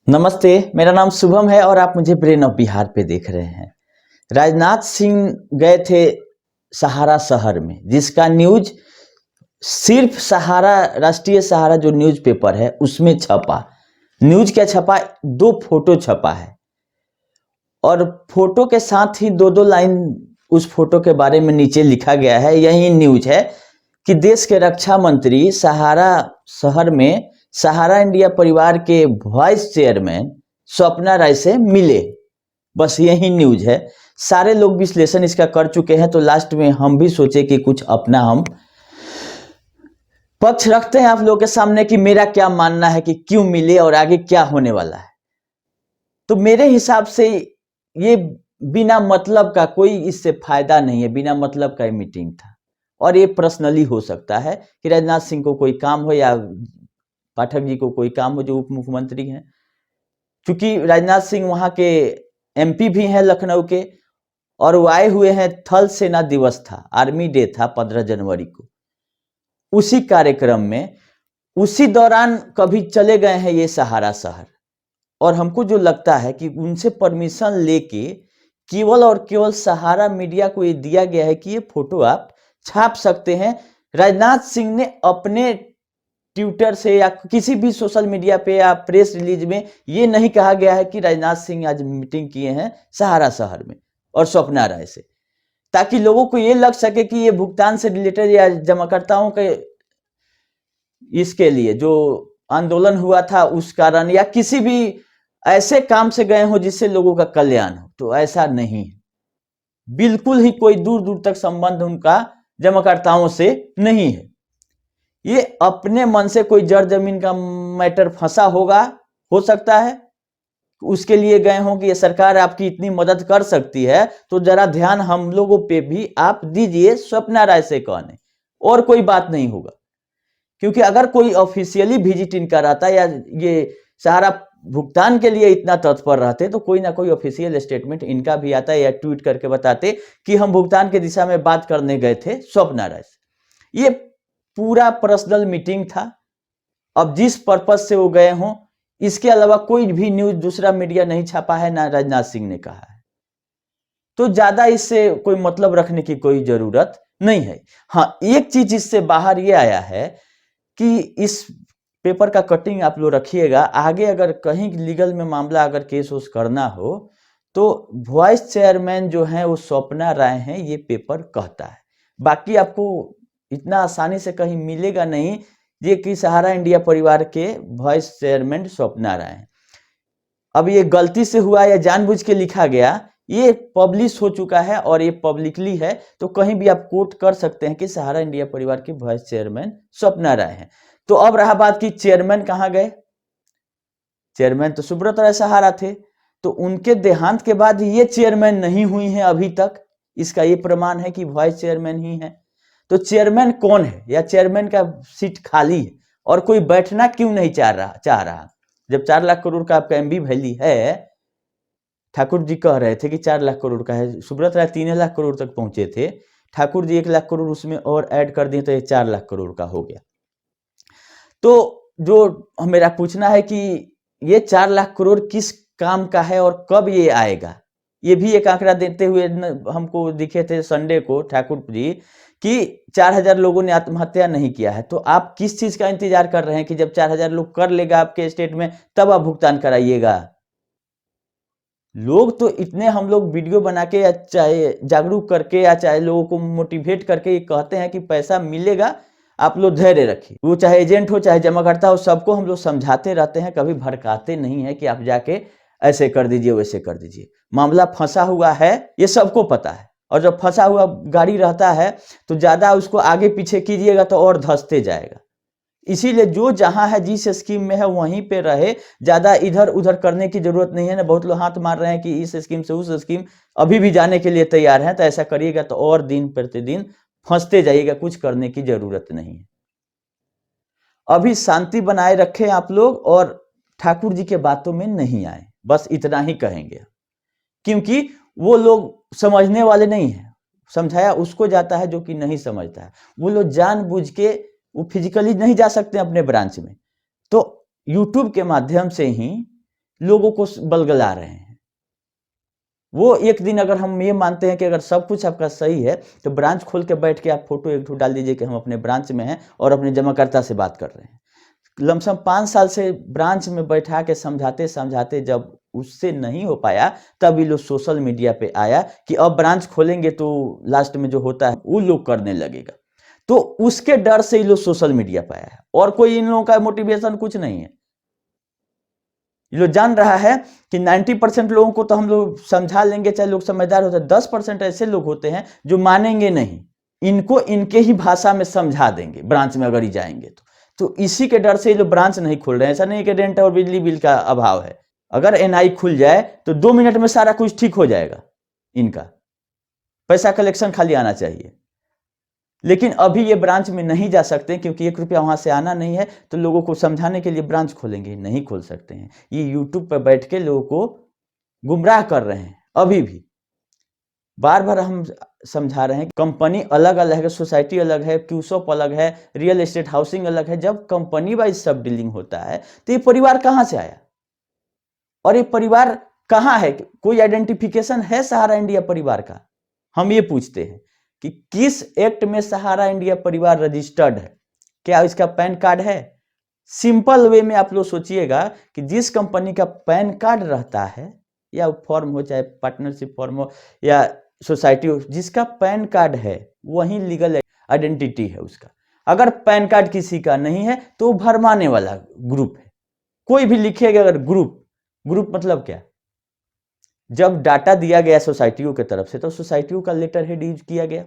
नमस्ते, मेरा नाम शुभम है और आप मुझे ब्रेन ऑफ बिहार पे देख रहे हैं। राजनाथ सिंह गए थे सहारा शहर में, जिसका न्यूज सिर्फ सहारा, राष्ट्रीय सहारा जो न्यूज पेपर है उसमें छपा। न्यूज क्या छपा? दो फोटो छपा है और फोटो के साथ ही दो दो लाइन उस फोटो के बारे में नीचे लिखा गया है। यही न्यूज है कि देश के रक्षा मंत्री सहारा शहर में सहारा इंडिया परिवार के वाइस चेयरमैन स्वप्ना राय से मिले। बस यही न्यूज है। सारे लोग विश्लेषण इसका कर चुके हैं, तो लास्ट में हम भी सोचे कि कुछ अपना हम पक्ष रखते हैं आप लोगों के सामने कि मेरा क्या मानना है कि क्यों मिले और आगे क्या होने वाला है। तो मेरे हिसाब से ये बिना मतलब का कोई इससे फायदा नहीं है। बिना मतलब का ये मीटिंग था और ये पर्सनली हो सकता है कि राजनाथ सिंह को कोई काम हो या पाठक जी को कोई काम हो जो उप मुख्यमंत्री हैं। क्योंकि राजनाथ सिंह वहां के एमपी भी हैं लखनऊ के, और वो आए हुए हैं। थल सेना दिवस था, आर्मी डे था 15 जनवरी को। उसी कार्यक्रम में उसी दौरान कभी चले गए हैं ये सहारा शहर, और हमको जो लगता है कि उनसे परमिशन लेके केवल और केवल सहारा मीडिया को ये दिया गया है कि ये फोटो आप छाप सकते हैं। राजनाथ सिंह ने अपने ट्विटर से या किसी भी सोशल मीडिया पे या प्रेस रिलीज में ये नहीं कहा गया है कि राजनाथ सिंह आज मीटिंग किए हैं सहारा शहर में और स्वप्ना राय से, ताकि लोगों को ये लग सके कि ये भुगतान से रिलेटेड या जमाकर्ताओं के इसके लिए जो आंदोलन हुआ था उस कारण या किसी भी ऐसे काम से गए हो जिससे लोगों का कल्याण हो। तो ऐसा नहीं है, बिल्कुल ही कोई दूर दूर तक संबंध उनका जमाकर्ताओं से नहीं है। ये अपने मन से कोई जड़ जमीन का मैटर फंसा होगा, हो सकता है उसके लिए गए हों कि ये सरकार आपकी इतनी मदद कर सकती है तो जरा ध्यान हम लोगों पे भी आप दीजिए, स्वप्ना राय से कहने, और कोई बात नहीं होगा। क्योंकि अगर कोई ऑफिशियली विजिट इनका रहता या ये सहारा भुगतान के लिए इतना तत्पर रहते तो कोई ना कोई ऑफिशियल स्टेटमेंट इनका भी आता या ट्वीट करके बताते कि हम भुगतान की दिशा में बात करने गए थे स्वप्ना राय से। ये पूरा पर्सनल मीटिंग था। अब जिस पर्पज से वो गए हों, इसके अलावा कोई भी न्यूज दूसरा मीडिया नहीं छापा है, ना राजनाथ सिंह ने कहा है, तो ज्यादा इससे कोई मतलब रखने की कोई जरूरत नहीं है। हाँ, एक चीज इससे बाहर ये आया है कि इस पेपर का कटिंग आप लोग रखिएगा, आगे अगर कहीं लीगल में मामला अगर केस उस करना हो तो वाइस चेयरमैन जो है वो स्वप्ना राय हैं, ये पेपर कहता है। बाकी आपको इतना आसानी से कहीं मिलेगा नहीं ये कि सहारा इंडिया परिवार के वाइस चेयरमैन स्वप्ना राय हैं। अब ये गलती से हुआ या जानबूझ के लिखा गया, ये पब्लिश हो चुका है और ये पब्लिकली है, तो कहीं भी आप कोट कर सकते हैं कि सहारा इंडिया परिवार के वाइस चेयरमैन स्वप्ना राय हैं। तो अब रहा बात कि चेयरमैन कहां गए। चेयरमैन तो सुब्रत राय सहारा थे, तो उनके देहांत के बाद ये चेयरमैन नहीं हुई हैं अभी तक। इसका ये प्रमाण है कि वाइस चेयरमैन ही है। तो चेयरमैन कौन है या चेयरमैन का सीट खाली है और कोई बैठना क्यों नहीं चाह रहा? जब 4 लाख करोड़ का आपका एमबी वैली है, ठाकुर जी कह रहे थे कि 4 लाख करोड़ का है, सुब्रत राय 3 लाख करोड़ तक पहुंचे थे, ठाकुर जी 1 लाख करोड़ उसमें और ऐड कर दिए तो ये 4 लाख करोड़ का हो गया। तो जो मेरा पूछना है कि ये 4 लाख करोड़ किस काम का है और कब ये आएगा, ये भी एक आंकड़ा देते हुए हमको दिखे थे संडे को ठाकुर जी कि 4000 लोगों ने आत्महत्या नहीं किया है। तो आप किस चीज का इंतजार कर रहे हैं कि जब 4000 लोग कर लेगा आपके स्टेट में तब आप भुगतान कराइएगा? लोग तो इतने, हम लोग वीडियो बना के या चाहे जागरूक करके या चाहे लोगों को मोटिवेट करके ये कहते हैं कि पैसा मिलेगा, आप लोग धैर्य रखिए। वो चाहे एजेंट हो चाहे जमाकर्ता हो, सबको हम लोग समझाते रहते हैं, कभी भड़काते नहीं है कि आप जाके ऐसे कर दीजिए वैसे कर दीजिए। मामला फंसा हुआ है ये सबको पता है, और जब फंसा हुआ गाड़ी रहता है तो ज्यादा उसको आगे पीछे कीजिएगा तो और धंसते जाएगा। इसीलिए जो जहां है, जिस स्कीम में है वहीं पे रहे, ज्यादा इधर उधर करने की जरूरत नहीं है ना। बहुत लोग हाथ मार रहे हैं कि इस स्कीम से उस स्कीम, अभी भी जाने के लिए तैयार हैं, तो ऐसा करिएगा तो और दिन प्रतिदिन फंसते जाइएगा, कुछ करने की जरूरत नहीं है। अभी शांति बनाए रखें आप लोग और ठाकुर जी के बातों में नहीं आए, बस इतना ही कहेंगे। क्योंकि वो लोग समझने वाले नहीं है, समझाया उसको जाता है जो कि नहीं समझता है। वो लोग जानबूझ के, वो फिजिकली नहीं जा सकते अपने ब्रांच में, तो यूट्यूब के माध्यम से ही लोगों को बलगला रहे हैं। वो एक दिन अगर हम ये मानते हैं कि अगर सब कुछ आपका सही है तो ब्रांच खोल के बैठ के आप फोटो एक डाल दीजिए कि हम अपने ब्रांच में हैं और अपने जमाकर्ता से बात कर रहे हैं। लमसम 5 साल से ब्रांच में बैठा के समझाते समझाते जब उससे नहीं हो पाया, तब ये लोग सोशल मीडिया पे आया कि अब ब्रांच खोलेंगे तो लास्ट में जो होता है वो लोग करने लगेगा। तो उसके डर से ये लोग सोशल मीडिया पे आया है, और कोई इन लोगों का मोटिवेशन कुछ नहीं है। ये लोग जान रहा है कि 90% लोगों को तो हम लोग समझा लेंगे, चाहे लोग समझदार होते हैं, 10% ऐसे लोग होते हैं जो मानेंगे नहीं, इनको इनके ही भाषा में समझा देंगे ब्रांच में अगर ही जाएंगे तो इसी के डर से ये लोग ब्रांच नहीं खोल रहे हैं। ऐसा नहीं कि रेंट और बिजली बिल का अभाव है, अगर एनआई खुल जाए तो 2 मिनट में सारा कुछ ठीक हो जाएगा, इनका पैसा कलेक्शन खाली आना चाहिए। लेकिन अभी ये ब्रांच में नहीं जा सकते क्योंकि 1 रुपया वहां से आना नहीं है, तो लोगों को समझाने के लिए ब्रांच खोलेंगे, नहीं खोल सकते हैं। ये यूट्यूब पर बैठ के लोगों को गुमराह कर रहे हैं। अभी भी बार बार हम समझा रहे हैं, कंपनी अलग अलग है, सोसाइटी अलग है, क्यूशॉप अलग है, रियल एस्टेट हाउसिंग अलग है। जब कंपनी वाइज सब डीलिंग होता है तो ये परिवार कहां से आया, और ये परिवार कहां है? कोई आइडेंटिफिकेशन है सहारा इंडिया परिवार का? हम ये पूछते हैं कि किस एक्ट में सहारा इंडिया परिवार रजिस्टर्ड है? क्या इसका पैन कार्ड है? सिंपल वे में आप लोग सोचिएगा कि जिस कंपनी का पैन कार्ड रहता है, या फॉर्म हो चाहे पार्टनरशिप फॉर्म हो या सोसाइटी हो, जिसका पैन कार्ड है वही लीगल आइडेंटिटी है उसका। अगर पैन कार्ड किसी का नहीं है तो भरमाने वाला ग्रुप है। कोई भी लिखेगा अगर ग्रुप मतलब क्या? जब डाटा दिया गया सोसाइटियों की तरफ से तो सोसाइटियों का लेटर हेड यूज किया गया,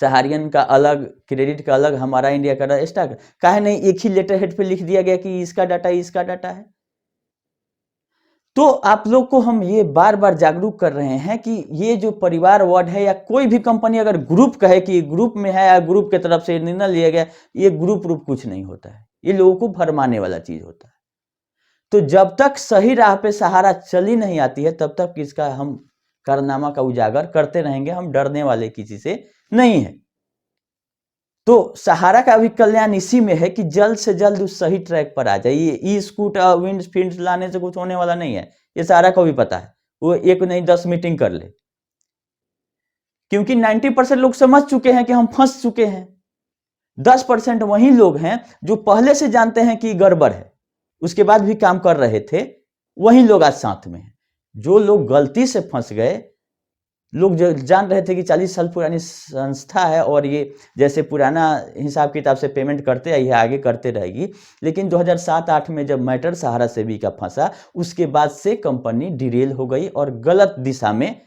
सहारियन का अलग, क्रेडिट का अलग, हमारा इंडिया का एक्स्ट्रा, काहे नहीं एक ही लेटर हेड पे लिख दिया गया कि इसका डाटा है? तो आप लोग को हम ये बार बार जागरूक कर रहे हैं कि ये जो परिवार वर्ड है, या कोई भी कंपनी अगर ग्रुप कहे कि ग्रुप में है या ग्रुप की तरफ से निर्णय लिया गया, ये ग्रुप कुछ नहीं होता है, ये लोगों को भरमाने वाला चीज होता है। तो जब तक सही राह पे सहारा चली नहीं आती है तब तक इसका हम कारनामा का उजागर करते रहेंगे। हम डरने वाले किसी से नहीं है। तो सहारा का भी कल्याण इसी में है कि जल्द से जल्द उस सही ट्रैक पर आ जाइए। ई स्कूटर विंड फील्ड लाने से कुछ होने वाला नहीं है, ये सहारा को भी पता है। वो एक नहीं 10 मीटिंग कर ले, क्योंकि 90% लोग समझ चुके हैं कि हम फंस चुके हैं। 10% वही लोग हैं जो पहले से जानते हैं कि गड़बड़ है, उसके बाद भी काम कर रहे थे, वही लोग आज साथ में हैं। जो लोग गलती से फंस गए, लोग जो जान रहे थे कि 40 साल पुरानी संस्था है और ये जैसे पुराना हिसाब किताब से पेमेंट करते आई है, आगे करते रहेगी, लेकिन 2007-8 में जब मैटर सहारा सेबी का फंसा, उसके बाद से कंपनी डिरेल हो गई और गलत दिशा में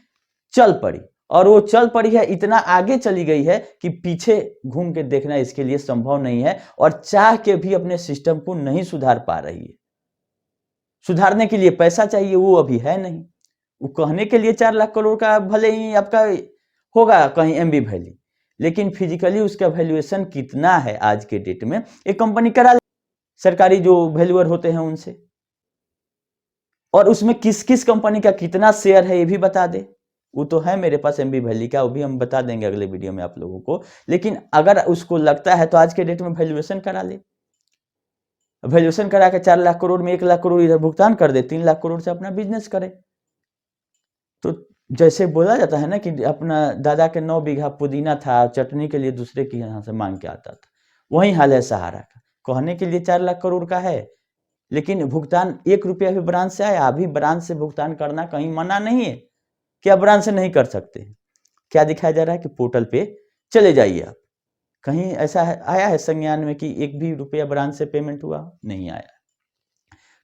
चल पड़ी। और वो चल पड़ी है, इतना आगे चली गई है कि पीछे घूम के देखना इसके लिए संभव नहीं है, और चाह के भी अपने सिस्टम को नहीं सुधार पा रही है। सुधारने के लिए पैसा चाहिए, वो अभी है नहीं। वो कहने के लिए 4 लाख करोड़ का भले ही आपका होगा कहीं एमबी वैल्यू, लेकिन फिजिकली उसका वैल्यूएशन कितना है आज के डेट में, एक कंपनी करा ले सरकारी जो वैल्यूअर होते हैं उनसे, और उसमें किस किस कंपनी का कितना शेयर है ये भी बता दे। वो तो है मेरे पास एमबी वैल्यू का, वो भी हम बता देंगे अगले वीडियो में आप लोगों को। लेकिन अगर उसको लगता है तो आज के डेट में वैल्यूएशन करा ले, वैल्यूएशन करा के 4 लाख करोड़ में 1 लाख करोड़ इधर भुगतान कर दे, 3 लाख करोड़ से अपना बिजनेस करे। तो जैसे बोला जाता है ना कि अपना दादा के 9 बीघा पुदीना था, चटनी के लिए दूसरे के यहाँ से मांग के आता था, वही हाल है सहारा का। कहने के लिए 4 लाख करोड़ का है, लेकिन भुगतान 1 रुपया भी ब्रांच से आया। अभी ब्रांच से भुगतान करना कहीं मना नहीं है, क्या ब्रांच से नहीं कर सकते? क्या दिखाया जा रहा है कि पोर्टल पे चले जाइए आप। कहीं ऐसा आया है संज्ञान में कि 1 भी रुपया ब्रांच से पेमेंट हुआ? नहीं आया।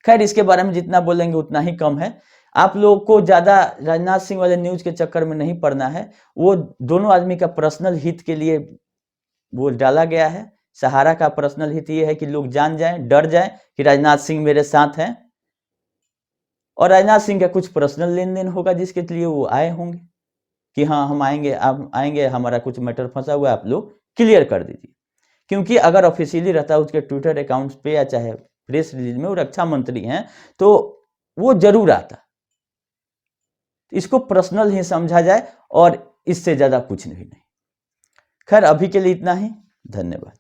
खैर, इसके बारे में जितना बोलेंगे उतना ही कम है। आप लोगों को ज्यादा राजनाथ सिंह वाले न्यूज के चक्कर में नहीं पड़ना है। वो दोनों आदमी का पर्सनल हित के लिए वो डाला गया है। सहारा का पर्सनल हित ये है कि लोग जान जाएं, डर जाएं कि राजनाथ सिंह मेरे साथ हैं, और राजनाथ सिंह का कुछ पर्सनल लेन देन होगा जिसके लिए वो आए होंगे कि हाँ हम आएंगे, आप आएंगे, हमारा कुछ मैटर फंसा हुआ है, आप लोग क्लियर कर दीजिए। क्योंकि अगर ऑफिशियली रहता है उसके ट्विटर अकाउंट पे या चाहे प्रेस रिलीज में, वो रक्षा मंत्री हैं, तो वो जरूर आता। इसको पर्सनल ही समझा जाए और इससे ज्यादा कुछ नहीं। खैर, अभी के लिए इतना ही। धन्यवाद।